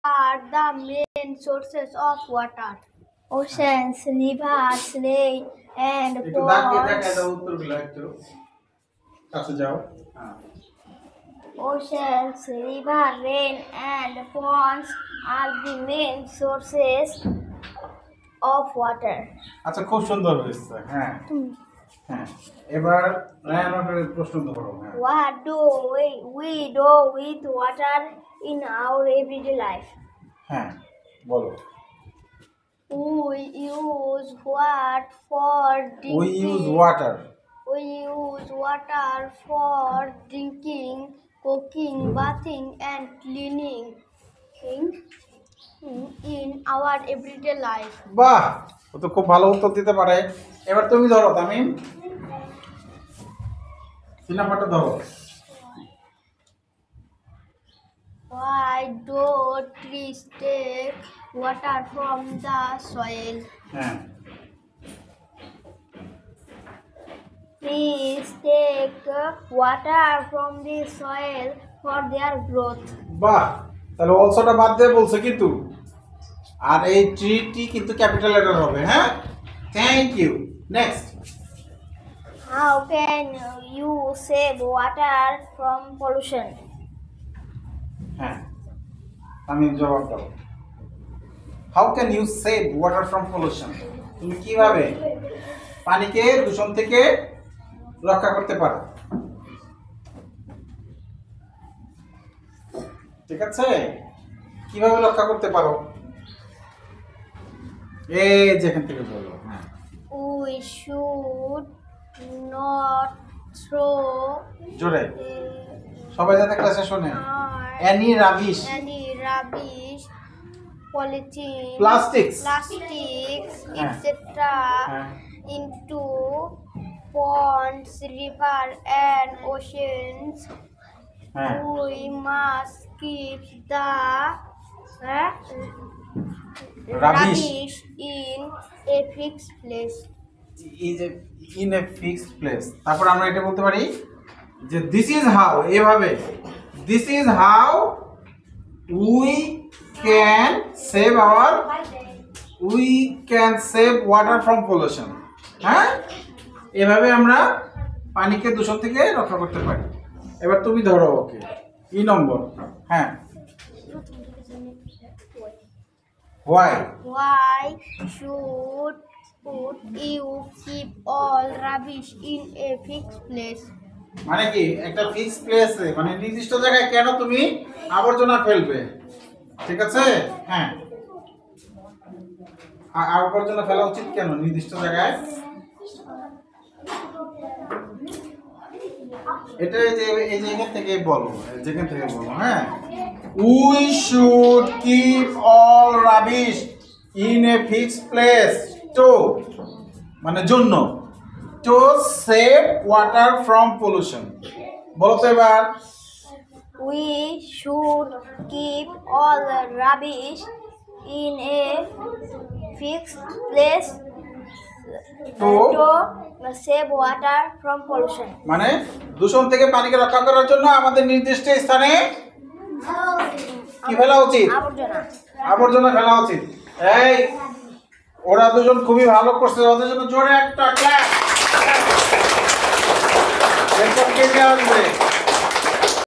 are the main sources of water? Oceans, rivers, rain, and ponds. Oceans, rivers, rain, and ponds are the main sources of water. আচ্ছা, খুব সুন্দর হয়েছে। হ্যাঁ হ্যাঁ, এবার রায়ানের প্রশ্ন ধরো। হ্যাঁ, What do we do with water in our everyday life? হ্যাঁ বলো। We use what for drinking? We use water. We use water for drinking, cooking, bathing, and cleaning in our everyday life. বাহ, ও তো খুব ভালো উত্তর দিতে পারে। এবার তুমি ধরো তামিম, তিন নাম্বারটা ধরো। Why do trees take water from the soil? হ্যাঁ, Trees take water from the soil for their growth. বাহ, তাহলে অলসোটা বাদ দিয়ে বলছে কিন্তু, আর এই ট্রিটি কিন্তু ক্যাপিটাল লেটার হবে। হ্যাঁ, thank you. Next, How can you save water from pollution? হ্যাঁ আমি জবাব দাও। How can you save water from pollution? তুমি কিভাবে পানিকে দূষণ থেকে রক্ষা করতে পারো? ঠিক আছে, কিভাবে রক্ষা করতে পারো? এই যেখান থেকে বলো। হ্যাঁ, We should not throw জোরে সবাই যাতে ক্লাসে শোনে। any rubbish, polythene, plastics, etc. into ponds, river, and oceans. We must keep the rubbish in a fixed place. in a fixed place. তারপর আমরা এটা বলতে পারি যে this is how, এভাবে this is how we can save water from pollution. হ্যাঁ, এভাবে আমরা পানিকে দূষণ থেকে রক্ষা করতে পারি। এবার তুমি ধরো ওকে ই নম্বর। হ্যাঁ, why should you keep all rubbish in a fixed place? মানে কি, একটা ফিক্সড প্লেসে মানে নির্দিষ্ট জায়গায় কেন তুমি আবর্জনা ফেলবে? ঠিক আছে, হ্যাঁ, আবর্জনা ফেলা উচিত কেন নির্দিষ্ট জায়গায়? এটা এই জায়গা থেকে বলো, যেখান থেকে বলো। হ্যাঁ, we should keep all rubbish in a fixed place to মানে জন্য to save water from pollution. বলো তো এবার। We should keep all the rubbish in a fixed place to save water from pollution. মানে দূষণ থেকে পানিকে রক্ষা করার জন্য আমাদের নির্দিষ্ট স্থানে কি ফেলা উচিত? আবর্জনা ফেলা উচিত। এই ওরা দুজন খুবই ভালো করছে, ওদের জন্য জোরে একটা ক্ল্যাপ। এরপর কে আসবে?